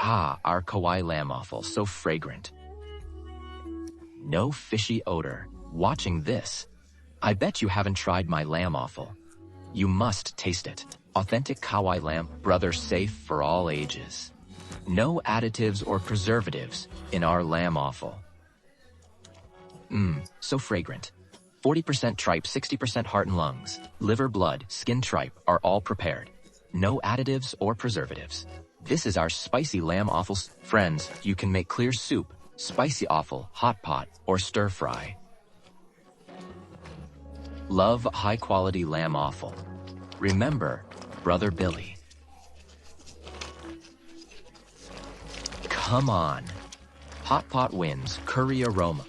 Ah, our kawaii lamb offal, so fragrant. No fishy odor. Watching this, I bet you haven't tried my lamb offal. You must taste it. Authentic kawaii lamb, brother, safe for all ages. No additives or preservatives in our lamb offal. So fragrant. 40% tripe, 60% heart and lungs, liver, blood, skin, tripe are all prepared. No additives or preservatives. This is our spicy lamb offal. Friends, you can make clear soup, spicy offal, hot pot, or stir fry. Love high-quality lamb offal. Remember, Brother Billy. Come on. Hot pot wins, curry aroma.